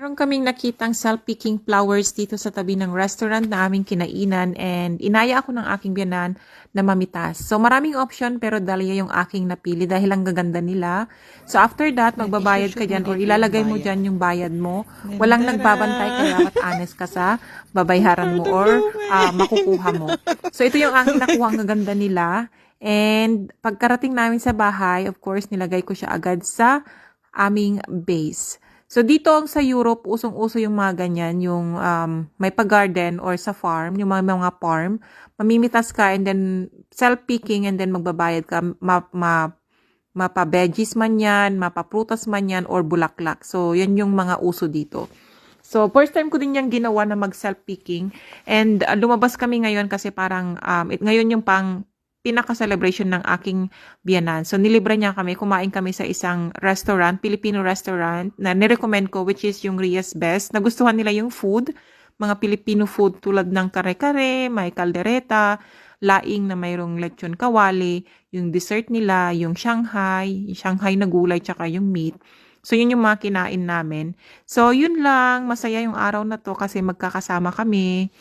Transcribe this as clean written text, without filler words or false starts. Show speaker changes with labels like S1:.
S1: Meron kaming nakitang self-picking flowers dito sa tabi ng restaurant na aming kinainan and inaya ako ng aking biyanan na mamitas. So maraming option pero dahlia yung aking napili dahil ang gaganda nila. So after that, magbabayad ka
S2: I-shoot mo
S1: dyan or
S2: dito yung
S1: ilalagay mo
S2: bayad.
S1: dyan yung bayad mo. Walang nagbabantay kaya
S2: Dara!
S1: dapat honest ka sa babayaran mo or makukuha mo. So ito yung aking nakuha ang gaganda nila. And pagkarating namin sa bahay, of course, nilagay ko siya agad sa aming base. So dito sa Europe, usong-uso yung mga ganyan, yung may pa-garden or sa farm, yung mga farm, mamimitas ka and then self-picking and then magbabayad ka, mapa-veggies man yan, mapa-prutas man yan, or bulaklak. So yan yung mga uso dito. So, first time ko din yung ginawa na mag-self-picking. And lumabas kami ngayon kasi parang, ngayon yung pinaka-celebration ng aking biyanan. So, nilibre niya kami. Kumain kami sa isang restaurant, Filipino restaurant, na nirecommend ko, which is yung Ria's Best. Nagustuhan nila yung food, mga Filipino food tulad ng kare-kare, may kaldereta, laing na mayroong lechon kawali, yung dessert nila, yung Shanghai na gulay, tsaka yung meat. So, yun yung mga kinain namin. So, yun lang. Masaya yung araw na to kasi magkakasama kami.